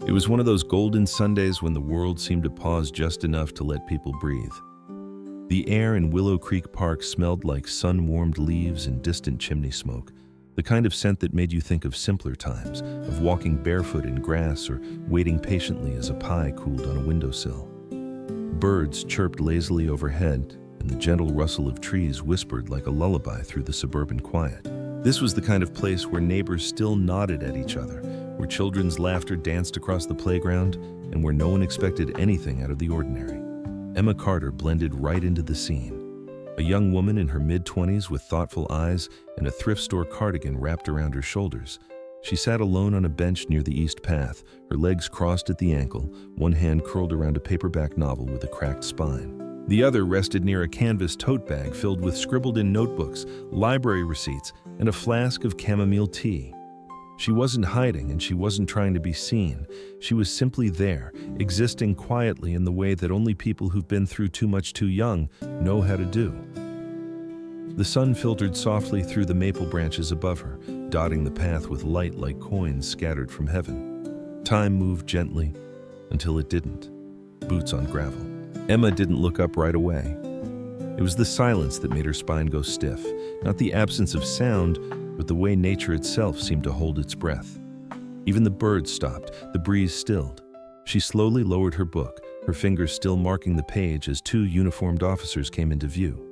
It was one of those golden Sundays when the world seemed to pause just enough to let people breathe. The air in Willow Creek Park smelled like sun-warmed leaves and distant chimney smoke, the kind of scent that made you think of simpler times, of walking barefoot in grass or waiting patiently as a pie cooled on a windowsill. Birds chirped lazily overhead, and the gentle rustle of trees whispered like a lullaby through the suburban quiet. This was the kind of place where neighbors still nodded at each other, where children's laughter danced across the playground, and where no one expected anything out of the ordinary. Emma Carter blended right into the scene. A young woman in her mid-20s with thoughtful eyes and a thrift store cardigan wrapped around her shoulders. She sat alone on a bench near the East Path, her legs crossed at the ankle, one hand curled around a paperback novel with a cracked spine. The other rested near a canvas tote bag filled with scribbled-in notebooks, library receipts, and a flask of chamomile tea. She wasn't hiding and she wasn't trying to be seen. She was simply there, existing quietly in the way that only people who've been through too much too young know how to do. The sun filtered softly through the maple branches above her, dotting the path with light like coins scattered from heaven. Time moved gently until it didn't. Boots on gravel. Emma didn't look up right away. It was the silence that made her spine go stiff, not the absence of sound, but the way nature itself seemed to hold its breath. Even the birds stopped, the breeze stilled. She slowly lowered her book, her fingers still marking the page as two uniformed officers came into view.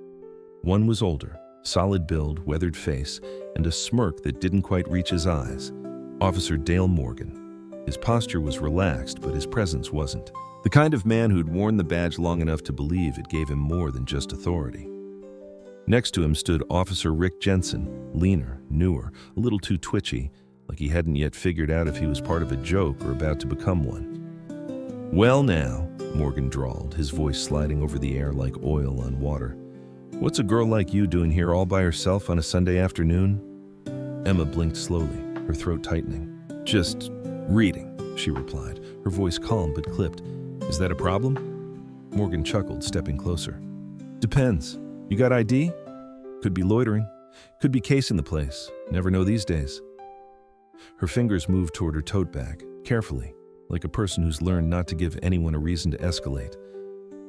One was older, solid build, weathered face, and a smirk that didn't quite reach his eyes. Officer Dale Morgan. His posture was relaxed, but his presence wasn't. The kind of man who'd worn the badge long enough to believe it gave him more than just authority. Next to him stood Officer Rick Jensen, leaner, newer, a little too twitchy, like he hadn't yet figured out if he was part of a joke or about to become one. "Well now," Morgan drawled, his voice sliding over the air like oil on water. "What's a girl like you doing here all by herself on a Sunday afternoon?" Emma blinked slowly, her throat tightening. "Just reading," she replied, her voice calm but clipped. "Is that a problem?" Morgan chuckled, stepping closer. "Depends. You got ID? Could be loitering. Could be casing the place. Never know these days." Her fingers moved toward her tote bag, carefully, like a person who's learned not to give anyone a reason to escalate.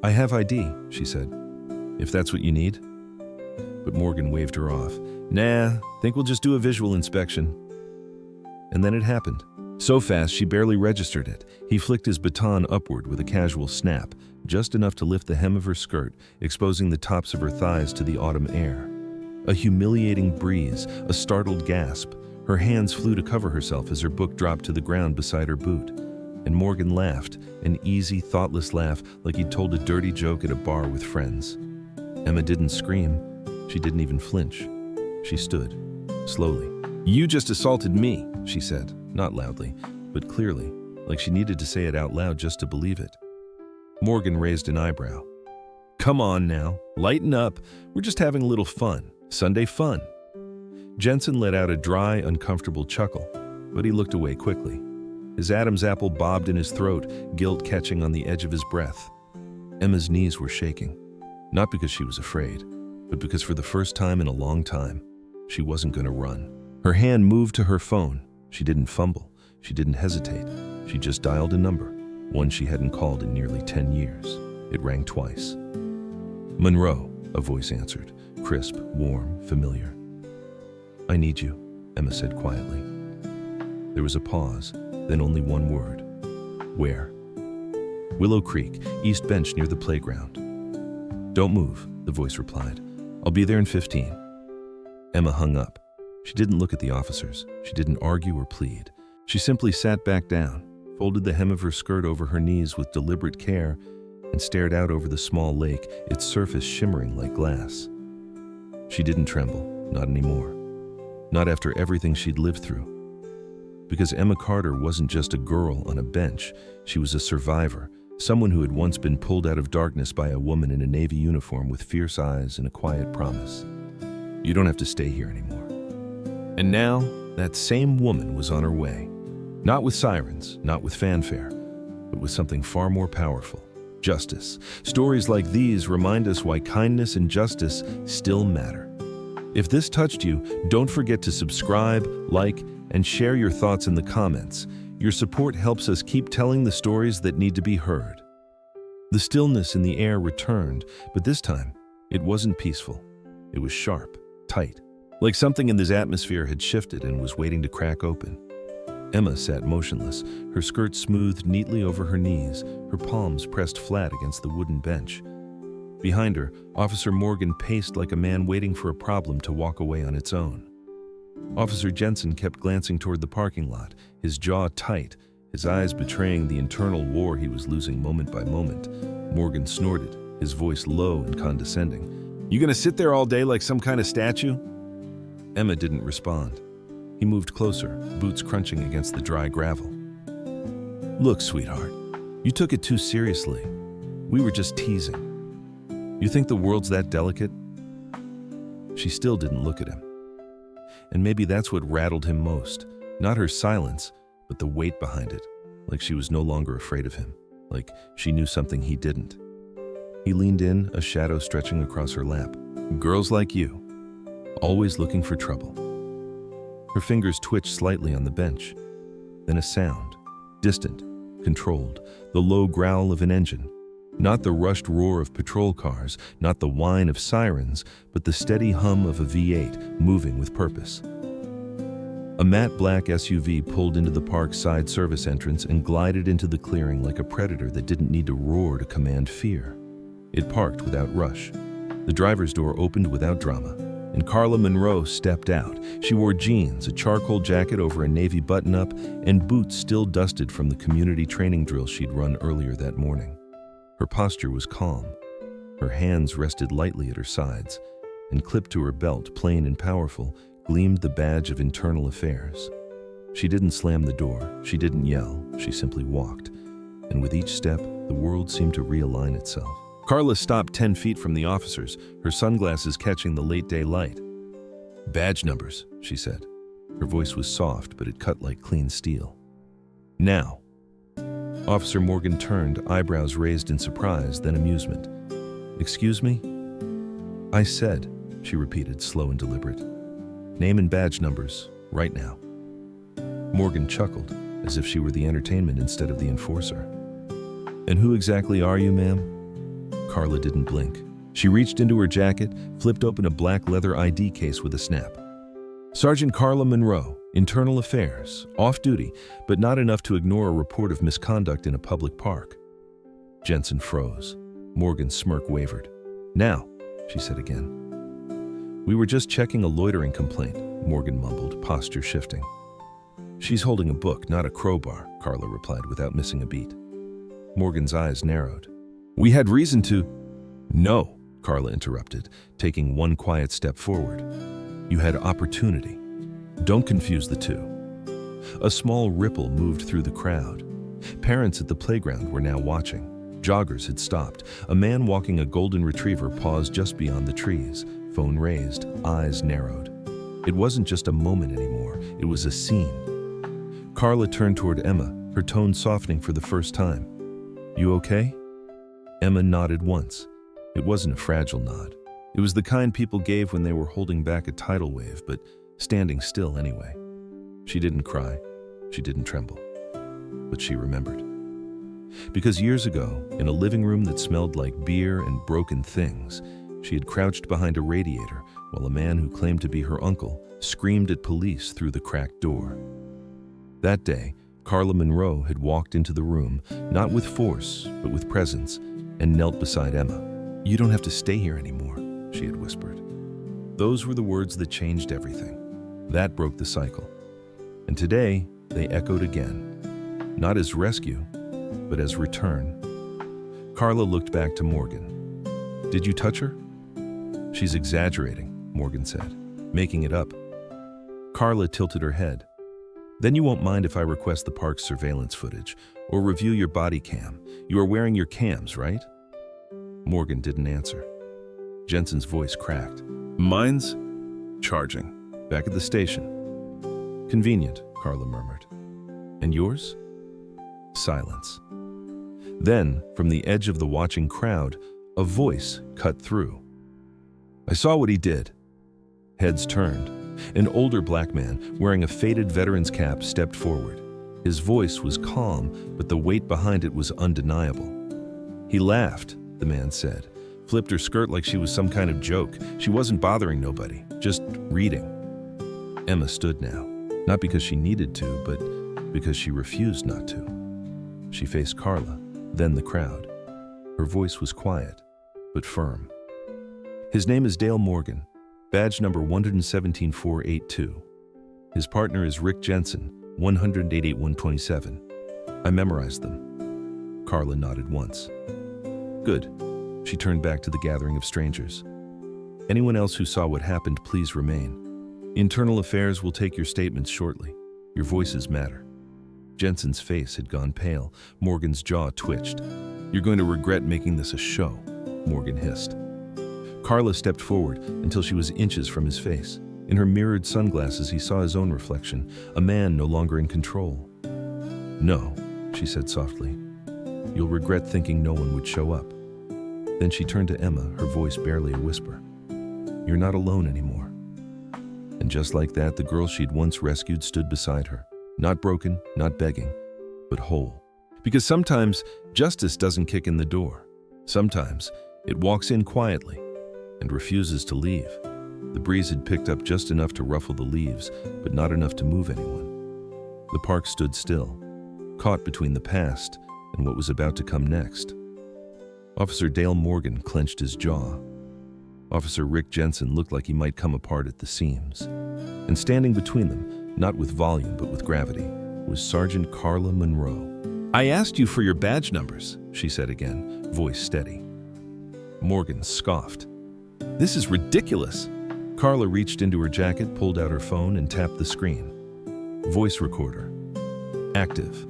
"I have ID," she said. "If that's what you need." But Morgan waved her off. "Nah, think we'll just do a visual inspection." And then it happened. So fast she barely registered it. He flicked his baton upward with a casual snap, just enough to lift the hem of her skirt, exposing the tops of her thighs to the autumn air. A humiliating breeze, a startled gasp. Her hands flew to cover herself as her book dropped to the ground beside her boot. And Morgan laughed, an easy, thoughtless laugh like he'd told a dirty joke at a bar with friends. Emma didn't scream. She didn't even flinch. She stood, slowly. "You just assaulted me," she said, not loudly, but clearly, like she needed to say it out loud just to believe it. Morgan raised an eyebrow. "Come on now, lighten up. We're just having a little fun. Sunday fun." Jensen let out a dry, uncomfortable chuckle, but he looked away quickly. His Adam's apple bobbed in his throat, guilt catching on the edge of his breath. Emma's knees were shaking, not because she was afraid, but because for the first time in a long time, she wasn't going to run. Her hand moved to her phone. She didn't fumble. She didn't hesitate. She just dialed a number, one she hadn't called in nearly 10 years. It rang twice. "Monroe," a voice answered, crisp, warm, familiar. "I need you," Emma said quietly. There was a pause, then only one word. "Where?" "Willow Creek, East Bench near the playground." "Don't move," the voice replied. "I'll be there in 15. Emma hung up. She didn't look at the officers. She didn't argue or plead. She simply sat back down, folded the hem of her skirt over her knees with deliberate care, and stared out over the small lake, its surface shimmering like glass. She didn't tremble, not anymore. Not after everything she'd lived through. Because Emma Carter wasn't just a girl on a bench. She was a survivor, someone who had once been pulled out of darkness by a woman in a Navy uniform with fierce eyes and a quiet promise. "You don't have to stay here anymore." And now, that same woman was on her way. Not with sirens, not with fanfare, but with something far more powerful. Justice. Stories like these remind us why kindness and justice still matter. If this touched you, don't forget to subscribe, like, and share your thoughts in the comments. Your support helps us keep telling the stories that need to be heard." The stillness in the air returned, but this time, it wasn't peaceful. It was sharp, tight, like something in this atmosphere had shifted and was waiting to crack open. Emma sat motionless, her skirt smoothed neatly over her knees, her palms pressed flat against the wooden bench. Behind her, Officer Morgan paced like a man waiting for a problem to walk away on its own. Officer Jensen kept glancing toward the parking lot, his jaw tight, his eyes betraying the internal war he was losing moment by moment. Morgan snorted, his voice low and condescending. "You gonna sit there all day like some kind of statue?" Emma didn't respond. He moved closer, boots crunching against the dry gravel. "Look, sweetheart, you took it too seriously. We were just teasing. You think the world's that delicate?" She still didn't look at him. And maybe that's what rattled him most. Not her silence, but the weight behind it. Like she was no longer afraid of him. Like she knew something he didn't. He leaned in, a shadow stretching across her lap. "Girls like you, always looking for trouble." Her fingers twitched slightly on the bench. Then a sound, distant, controlled, the low growl of an engine. Not the rushed roar of patrol cars, not the whine of sirens, but the steady hum of a V8 moving with purpose. A matte black SUV pulled into the park's side service entrance and glided into the clearing like a predator that didn't need to roar to command fear. It parked without rush. The driver's door opened without drama, and Carla Monroe stepped out. She wore jeans, a charcoal jacket over a navy button-up, and boots still dusted from the community training drill she'd run earlier that morning. Her posture was calm. Her hands rested lightly at her sides, and clipped to her belt, plain and powerful, gleamed the badge of internal affairs. She didn't slam the door, she didn't yell, she simply walked. And with each step, the world seemed to realign itself. Carla stopped 10 feet from the officers, her sunglasses catching the late-day light. "Badge numbers," she said. Her voice was soft, but it cut like clean steel. "Now." Officer Morgan turned, eyebrows raised in surprise, then amusement. "Excuse me?" "I said," she repeated, slow and deliberate. "Name and badge numbers, right now." Morgan chuckled, as if she were the entertainment instead of the enforcer. "And who exactly are you, ma'am?" Carla didn't blink. She reached into her jacket, flipped open a black leather ID case with a snap. "Sergeant Carla Monroe, Internal Affairs, off-duty, but not enough to ignore a report of misconduct in a public park." Jensen froze. Morgan's smirk wavered. "Now," she said again. "We were just checking a loitering complaint," Morgan mumbled, posture shifting. "She's holding a book, not a crowbar," Carla replied without missing a beat. Morgan's eyes narrowed. "We had reason to—" "No," Carla interrupted, taking one quiet step forward. "You had opportunity. Don't confuse the two." A small ripple moved through the crowd. Parents at the playground were now watching. Joggers had stopped. A man walking a golden retriever paused just beyond the trees, phone raised, eyes narrowed. It wasn't just a moment anymore, it was a scene. Carla turned toward Emma, her tone softening for the first time. "You okay?" Emma nodded once. It wasn't a fragile nod. It was the kind people gave when they were holding back a tidal wave, but standing still anyway. She didn't cry. She didn't tremble. But she remembered. Because years ago, in a living room that smelled like beer and broken things, she had crouched behind a radiator while a man who claimed to be her uncle screamed at police through the cracked door. That day, Carla Monroe had walked into the room, not with force, but with presence, and knelt beside Emma. "You don't have to stay here anymore," she had whispered. Those were the words that changed everything. That broke the cycle. And today, they echoed again. Not as rescue, but as return. Carla looked back to Morgan. "Did you touch her?" "She's exaggerating," Morgan said, "making it up." Carla tilted her head. "Then you won't mind if I request the park's surveillance footage, or review your body cam. You are wearing your cams, right?" Morgan didn't answer. Jensen's voice cracked. "Mine's charging. Back at the station." "Convenient," Carla murmured. "And yours?" Silence. Then, from the edge of the watching crowd, a voice cut through. "I saw what he did." Heads turned. An older black man, wearing a faded veteran's cap, stepped forward. His voice was calm, but the weight behind it was undeniable. He laughed, the man said. Flipped her skirt like she was some kind of joke. She wasn't bothering nobody, just reading. Emma stood now, not because she needed to, but because she refused not to. She faced Carla, then the crowd. Her voice was quiet, but firm. His name is Dale Morgan, badge number 117482. His partner is Rick Jensen, 188-127. I memorized them. Carla nodded once. Good. She turned back to the gathering of strangers. Anyone else who saw what happened, please remain. Internal Affairs will take your statements shortly. Your voices matter. Jensen's face had gone pale. Morgan's jaw twitched. You're going to regret making this a show, Morgan hissed. Carla stepped forward until she was inches from his face. In her mirrored sunglasses, he saw his own reflection, a man no longer in control. No, she said softly. You'll regret thinking no one would show up. Then she turned to Emma, her voice barely a whisper. You're not alone anymore. And just like that, the girl she'd once rescued stood beside her. Not broken, not begging, but whole. Because sometimes justice doesn't kick in the door. Sometimes it walks in quietly and refuses to leave. The breeze had picked up just enough to ruffle the leaves, but not enough to move anyone. The park stood still, caught between the past and what was about to come next. Officer Dale Morgan clenched his jaw. Officer Rick Jensen looked like he might come apart at the seams. And standing between them, not with volume but with gravity, was Sergeant Carla Monroe. I asked you for your badge numbers, she said again, voice steady. Morgan scoffed. This is ridiculous. Carla reached into her jacket, pulled out her phone, and tapped the screen. Voice recorder. Active.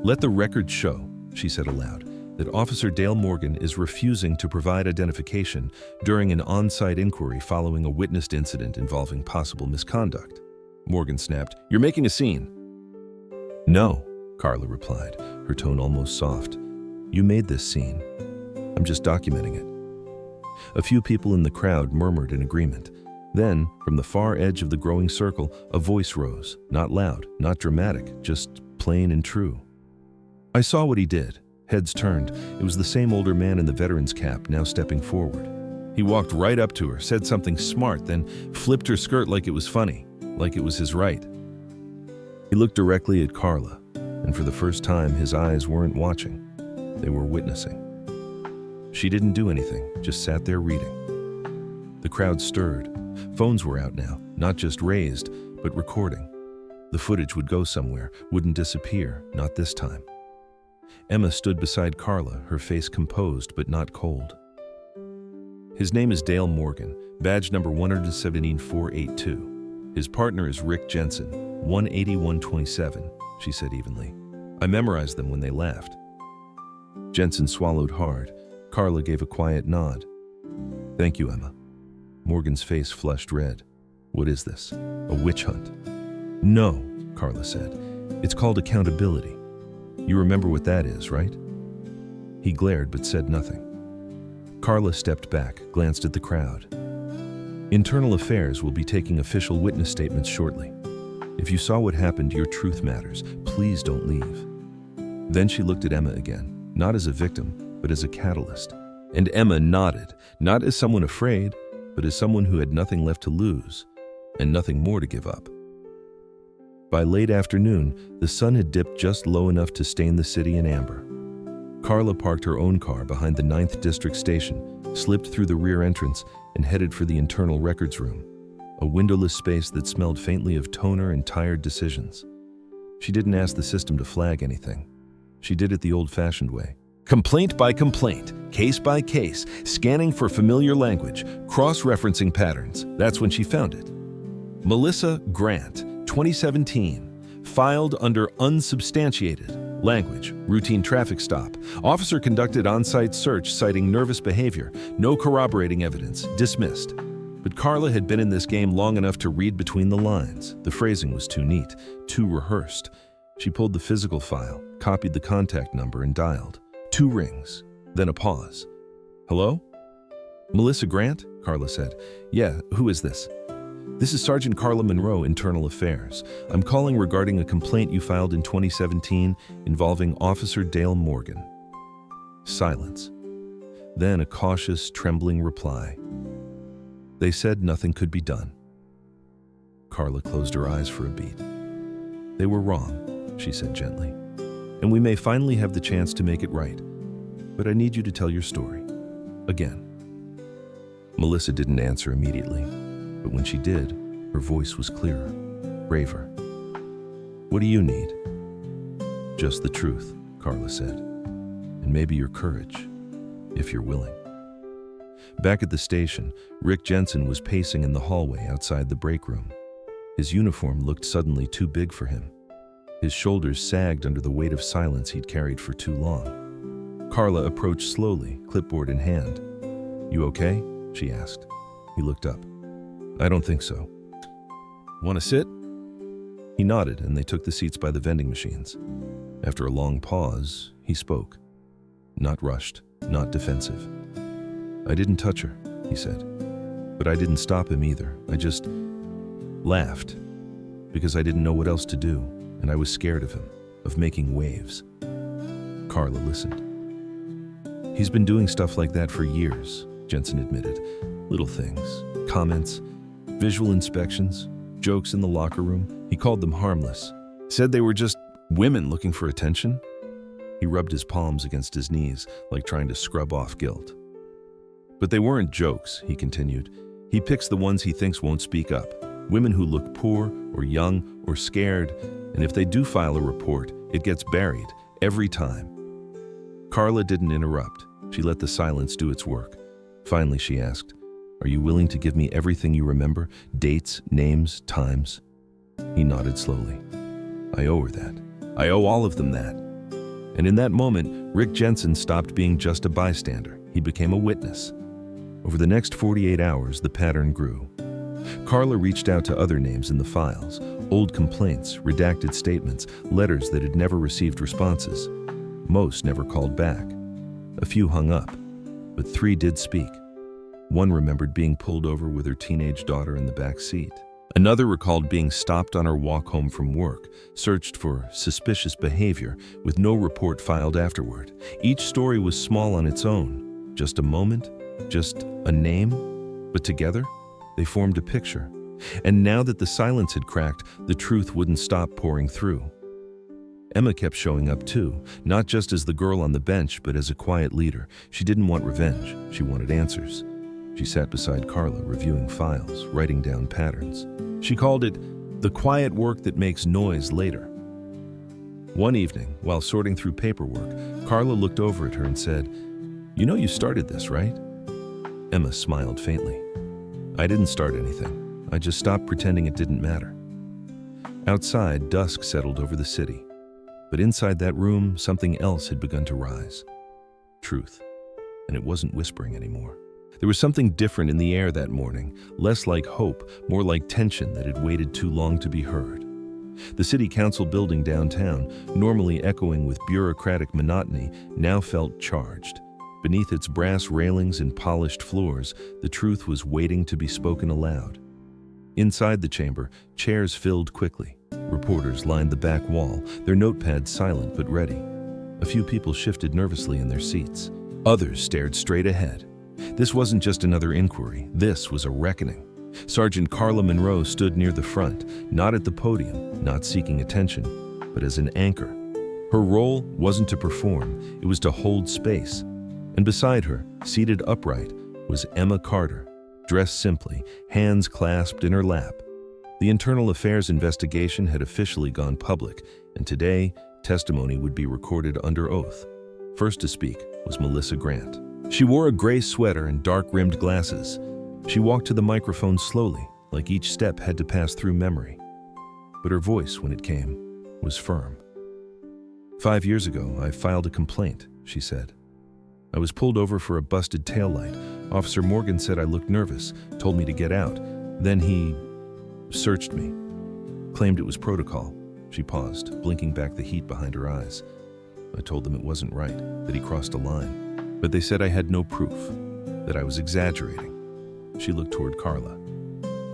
Let the record show, she said aloud, that Officer Dale Morgan is refusing to provide identification during an on-site inquiry following a witnessed incident involving possible misconduct. Morgan snapped, You're making a scene. No, Carla replied, her tone almost soft. You made this scene. I'm just documenting it. A few people in the crowd murmured in agreement. Then, from the far edge of the growing circle, a voice rose, not loud, not dramatic, just plain and true. I saw what he did. Heads turned. It was the same older man in the veteran's cap, now stepping forward. He walked right up to her, said something smart, then flipped her skirt like it was funny, like it was his right. He looked directly at Carla, and for the first time, his eyes weren't watching. They were witnessing. She didn't do anything, just sat there reading. The crowd stirred. Phones were out now, not just raised, but recording. The footage would go somewhere, wouldn't disappear, not this time. Emma stood beside Carla, her face composed but not cold. His name is Dale Morgan, badge number 17482. His partner is Rick Jensen, 18127, she said evenly. I memorized them when they laughed. Jensen swallowed hard. Carla gave a quiet nod. Thank you, Emma. Morgan's face flushed red. What is this? A witch hunt? No, Carla said. It's called accountability. You remember what that is, right? He glared but said nothing. Carla stepped back, glanced at the crowd. Internal Affairs will be taking official witness statements shortly. If you saw what happened, your truth matters. Please don't leave. Then she looked at Emma again, not as a victim, but as a catalyst. And Emma nodded, not as someone afraid, but as someone who had nothing left to lose and nothing more to give up. By late afternoon, the sun had dipped just low enough to stain the city in amber. Carla parked her own car behind the 9th District Station, slipped through the rear entrance, and headed for the internal records room, a windowless space that smelled faintly of toner and tired decisions. She didn't ask the system to flag anything. She did it the old-fashioned way. Complaint by complaint, case by case, scanning for familiar language, cross-referencing patterns. That's when she found it. Melissa Grant, 2017, filed under unsubstantiated. Language, routine traffic stop. Officer conducted on-site search citing nervous behavior. No corroborating evidence. Dismissed. But Carla had been in this game long enough to read between the lines. The phrasing was too neat, too rehearsed. She pulled the physical file, copied the contact number, and dialed. 2 rings, then a pause. Hello? Melissa Grant? Carla said. Yeah, who is this? This is Sergeant Carla Monroe, Internal Affairs. I'm calling regarding a complaint you filed in 2017 involving Officer Dale Morgan. Silence. Then a cautious, trembling reply. They said nothing could be done. Carla closed her eyes for a beat. They were wrong, she said gently. And we may finally have the chance to make it right. But I need you to tell your story. Again. Melissa didn't answer immediately, but when she did, her voice was clearer, braver. What do you need? Just the truth, Carla said. And maybe your courage, if you're willing. Back at the station, Rick Jensen was pacing in the hallway outside the break room. His uniform looked suddenly too big for him. His shoulders sagged under the weight of silence he'd carried for too long. Carla approached slowly, clipboard in hand. You okay? She asked. He looked up. I don't think so. Want to sit? He nodded, and they took the seats by the vending machines. After a long pause, he spoke. Not rushed, not defensive. I didn't touch her, he said. But I didn't stop him either. I just laughed, because I didn't know what else to do, and I was scared of him, of making waves. Carla listened. He's been doing stuff like that for years, Jensen admitted. Little things, comments, visual inspections, jokes in the locker room. He called them harmless. Said they were just women looking for attention. He rubbed his palms against his knees, like trying to scrub off guilt. But they weren't jokes, he continued. He picks the ones he thinks won't speak up. Women who look poor or young or scared, and if they do file a report, it gets buried, every time. Carla didn't interrupt. She let the silence do its work. Finally, she asked, Are you willing to give me everything you remember? Dates, names, times? He nodded slowly. I owe her that. I owe all of them that. And in that moment, Rick Jensen stopped being just a bystander. He became a witness. Over the next 48 hours, the pattern grew. Carla reached out to other names in the files, old complaints, redacted statements, letters that had never received responses. Most never called back. A few hung up, but 3 did speak. One remembered being pulled over with her teenage daughter in the back seat. Another recalled being stopped on her walk home from work, searched for suspicious behavior with no report filed afterward. Each story was small on its own, just a moment, just a name, but together they formed a picture. And now that the silence had cracked, the truth wouldn't stop pouring through. Emma kept showing up too, not just as the girl on the bench, but as a quiet leader. She didn't want revenge, she wanted answers. She sat beside Carla, reviewing files, writing down patterns. She called it the quiet work that makes noise later. One evening, while sorting through paperwork, Carla looked over at her and said, You know you started this, right? Emma smiled faintly. I didn't start anything. I just stopped pretending it didn't matter. Outside, dusk settled over the city. But inside that room, something else had begun to rise. Truth. And it wasn't whispering anymore. There was something different in the air that morning, less like hope, more like tension that had waited too long to be heard. The city council building downtown, normally echoing with bureaucratic monotony, now felt charged. Beneath its brass railings and polished floors, the truth was waiting to be spoken aloud. Inside the chamber, chairs filled quickly. Reporters lined the back wall, their notepads silent but ready. A few people shifted nervously in their seats. Others stared straight ahead. This wasn't just another inquiry. This was a reckoning. Sergeant Carla Monroe stood near the front, not at the podium, not seeking attention, but as an anchor. Her role wasn't to perform, it was to hold space. And beside her, seated upright, was Emma Carter, dressed simply, hands clasped in her lap. The Internal Affairs investigation had officially gone public, and today, testimony would be recorded under oath. First to speak was Melissa Grant. She wore a gray sweater and dark-rimmed glasses. She walked to the microphone slowly, like each step had to pass through memory. But her voice, when it came, was firm. 5 years ago, I filed a complaint, she said. I was pulled over for a busted taillight. Officer Morgan said I looked nervous, told me to get out. Then he searched me, claimed it was protocol. She paused, blinking back the heat behind her eyes. I told them it wasn't right, that he crossed a line. But they said I had no proof, that I was exaggerating. She looked toward Carla.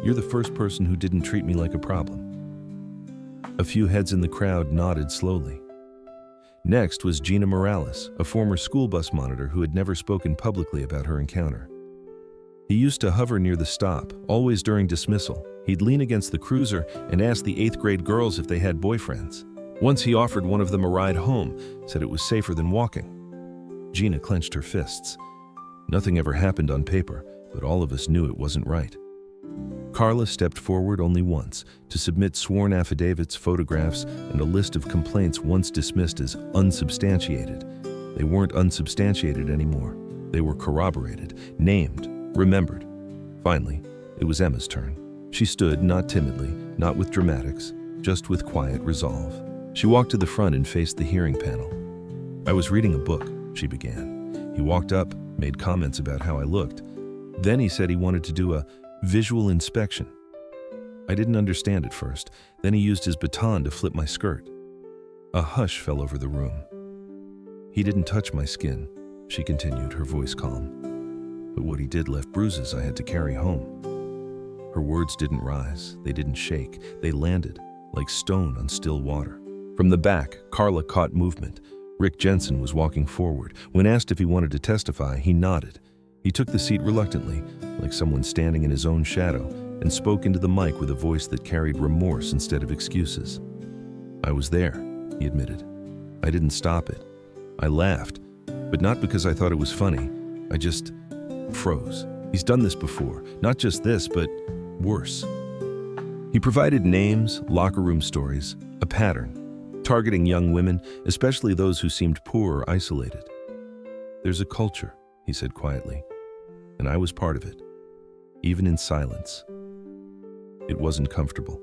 You're the first person who didn't treat me like a problem." A few heads in the crowd nodded slowly. Next was Gina Morales, a former school bus monitor who had never spoken publicly about her encounter. He used to hover near the stop, always during dismissal. He'd lean against the cruiser and ask the 8th grade girls if they had boyfriends. Once he offered one of them a ride home, said it was safer than walking. Gina clenched her fists. Nothing ever happened on paper, but all of us knew it wasn't right. Carla stepped forward only once to submit sworn affidavits, photographs, and a list of complaints once dismissed as unsubstantiated. They weren't unsubstantiated anymore. They were corroborated, named, remembered. Finally, it was Emma's turn. She stood, not timidly, not with dramatics, just with quiet resolve. She walked to the front and faced the hearing panel. "I was reading a book," she began. He walked up, made comments about how I looked. Then he said he wanted to do a visual inspection. I didn't understand at first. Then he used his baton to flip my skirt. A hush fell over the room. "He didn't touch my skin," she continued, her voice calm. "But what he did left bruises I had to carry home." Her words didn't rise, they didn't shake, they landed like stone on still water. From the back, Carla caught movement. Rick Jensen was walking forward. When asked if he wanted to testify, he nodded. He took the seat reluctantly, like someone standing in his own shadow, and spoke into the mic with a voice that carried remorse instead of excuses. "I was there," he admitted. "I didn't stop it. I laughed, but not because I thought it was funny. I just froze. He's done this before. Not just this, but worse." He provided names, locker room stories, a pattern, targeting young women, especially those who seemed poor or isolated. "There's a culture," he said quietly, "and I was part of it, even in silence." It wasn't comfortable,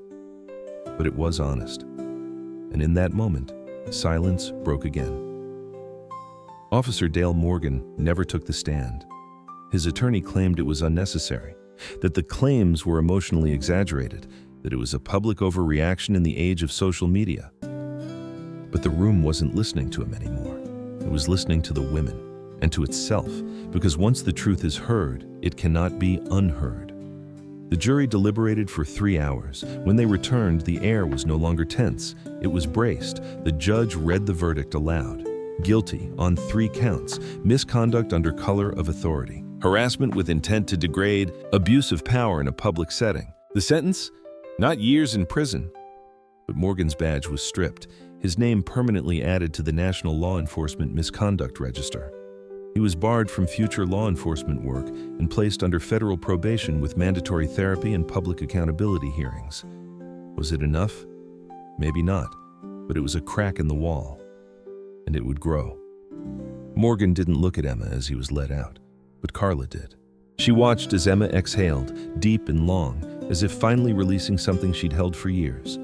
but it was honest. And in that moment, silence broke again. Officer Dale Morgan never took the stand. His attorney claimed it was unnecessary, that the claims were emotionally exaggerated, that it was a public overreaction in the age of social media. But the room wasn't listening to him anymore. It was listening to the women and to itself, because once the truth is heard, it cannot be unheard. The jury deliberated for 3 hours. When they returned, the air was no longer tense. It was braced. The judge read the verdict aloud. Guilty on 3 counts: misconduct under color of authority, harassment with intent to degrade, abuse of power in a public setting. The sentence? Not years in prison. But Morgan's badge was stripped, his name permanently added to the National Law Enforcement Misconduct Register. He was barred from future law enforcement work and placed under federal probation with mandatory therapy and public accountability hearings. Was it enough? Maybe not, but it was a crack in the wall, and it would grow. Morgan didn't look at Emma as he was let out, but Carla did. She watched as Emma exhaled, deep and long, as if finally releasing something she'd held for years.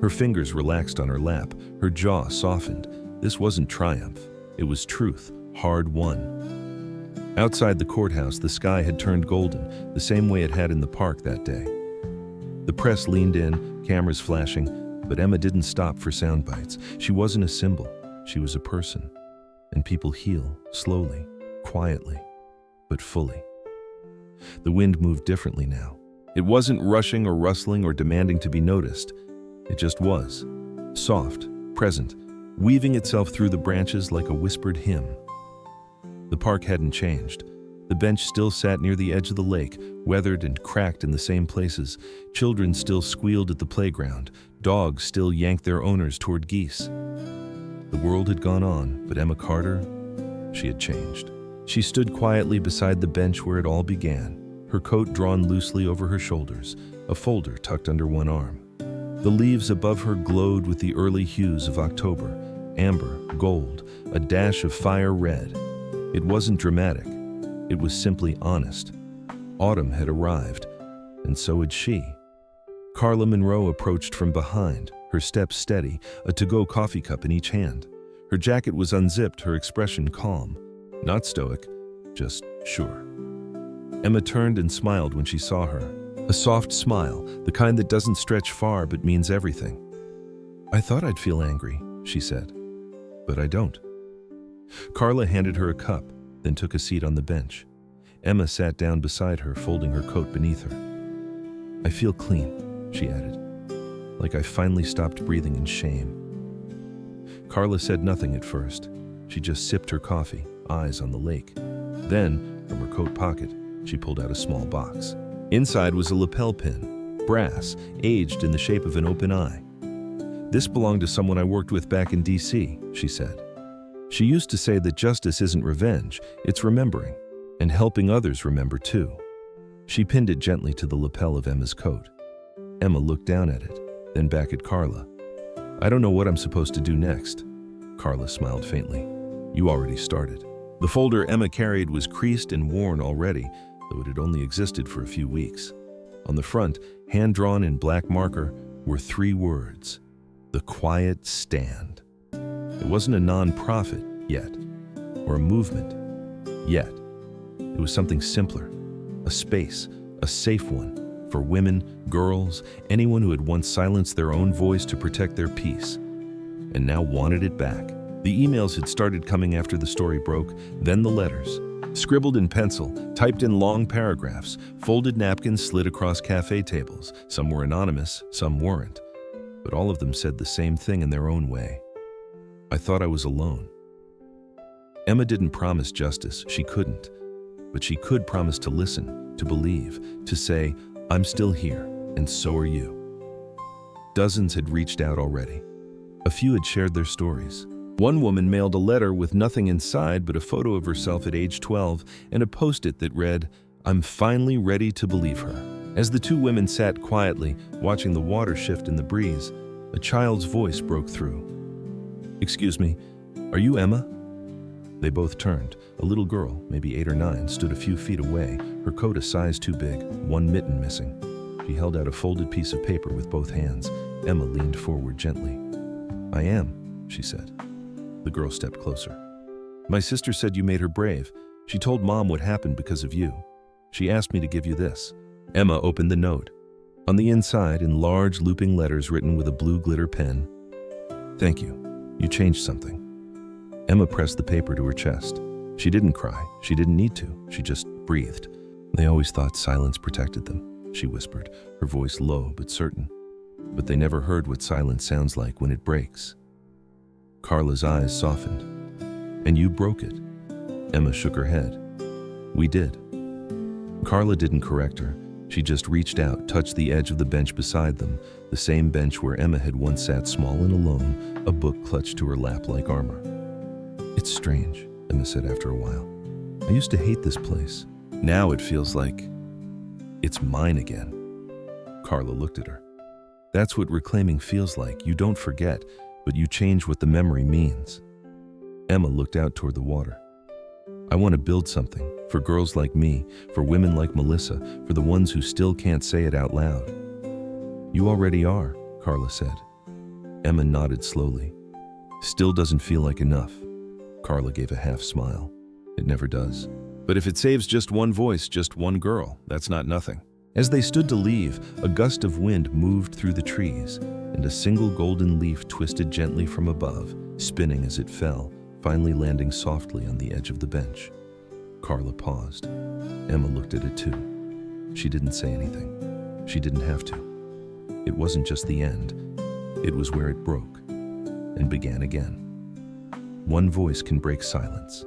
Her fingers relaxed on her lap, her jaw softened. This wasn't triumph, it was truth, hard won. Outside the courthouse, the sky had turned golden, the same way it had in the park that day. The press leaned in, cameras flashing, but Emma didn't stop for sound bites. She wasn't a symbol, she was a person. And people heal, slowly, quietly, but fully. The wind moved differently now. It wasn't rushing or rustling or demanding to be noticed. It just was, soft, present, weaving itself through the branches like a whispered hymn. The park hadn't changed. The bench still sat near the edge of the lake, weathered and cracked in the same places. Children still squealed at the playground. Dogs still yanked their owners toward geese. The world had gone on, but Emma Carter, she had changed. She stood quietly beside the bench where it all began, her coat drawn loosely over her shoulders, a folder tucked under one arm. The leaves above her glowed with the early hues of October, amber, gold, a dash of fire red. It wasn't dramatic. It was simply honest. Autumn had arrived, and so had she. Carla Monroe approached from behind, her steps steady, a to-go coffee cup in each hand. Her jacket was unzipped, her expression calm. Not stoic, just sure. Emma turned and smiled when she saw her. A soft smile, the kind that doesn't stretch far but means everything. "I thought I'd feel angry," she said, "but I don't." Carla handed her a cup, then took a seat on the bench. Emma sat down beside her, folding her coat beneath her. I feel clean, she added, like I finally stopped breathing in shame. Carla said nothing at first. She just sipped her coffee, eyes on the lake. Then, from her coat pocket, she pulled out a small box. Inside was a lapel pin, brass, aged in the shape of an open eye. This belonged to someone I worked with back in D.C., she said. She used to say that justice isn't revenge, it's remembering, and helping others remember too. She pinned it gently to the lapel of Emma's coat. Emma looked down at it, then back at Carla. I don't know what I'm supposed to do next. Carla smiled faintly. You already started. The folder Emma carried was creased and worn already, though it had only existed for a few weeks. On the front, hand-drawn in black marker, were 3 words: The Quiet Stand. It wasn't a non-profit yet, or a movement yet. It was something simpler, a space, a safe one, for women, girls, anyone who had once silenced their own voice to protect their peace, and now wanted it back. The emails had started coming after the story broke, then the letters. Scribbled in pencil, typed in long paragraphs, folded napkins slid across cafe tables. Some were anonymous, some weren't. But all of them said the same thing in their own way. I thought I was alone. Emma didn't promise justice, she couldn't. But she could promise to listen, to believe, to say, I'm still here, and so are you. Dozens had reached out already. A few had shared their stories. One woman mailed a letter with nothing inside but a photo of herself at age 12 and a post-it that read, I'm finally ready to believe her. As the 2 women sat quietly, watching the water shift in the breeze, a child's voice broke through. Excuse me, are you Emma? They both turned. A little girl, maybe 8 or 9, stood a few feet away, her coat a size too big, one mitten missing. She held out a folded piece of paper with both hands. Emma leaned forward gently. I am, she said. The girl stepped closer. My sister said you made her brave. She told Mom what happened because of you. She asked me to give you this. Emma opened the note. On the inside, in large looping letters written with a blue glitter pen, Thank you. You changed something. Emma pressed the paper to her chest. She didn't cry. She didn't need to. She just breathed. They always thought silence protected them, she whispered, her voice low but certain. But they never heard what silence sounds like when it breaks. Carla's eyes softened. And you broke it. Emma shook her head. We did. Carla didn't correct her. She just reached out, touched the edge of the bench beside them, the same bench where Emma had once sat small and alone, a book clutched to her lap like armor. It's strange, Emma said after a while. I used to hate this place. Now it feels like it's mine again. Carla looked at her. That's what reclaiming feels like. You don't forget, but you change what the memory means. Emma looked out toward the water. I want to build something, for girls like me, for women like Melissa, for the ones who still can't say it out loud. You already are, Carla said. Emma nodded slowly. Still doesn't feel like enough. Carla gave a half smile. It never does. But if it saves just one voice, just one girl, that's not nothing. As they stood to leave, a gust of wind moved through the trees, and a single golden leaf twisted gently from above, spinning as it fell, finally landing softly on the edge of the bench. Carla paused. Emma looked at it too. She didn't say anything. She didn't have to. It wasn't just the end. It was where it broke and began again. One voice can break silence,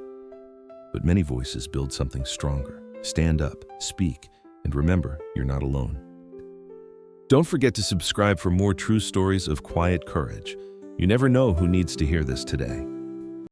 but many voices build something stronger. Stand up, speak, and remember, you're not alone. Don't forget to subscribe for more true stories of quiet courage. You never know who needs to hear this today.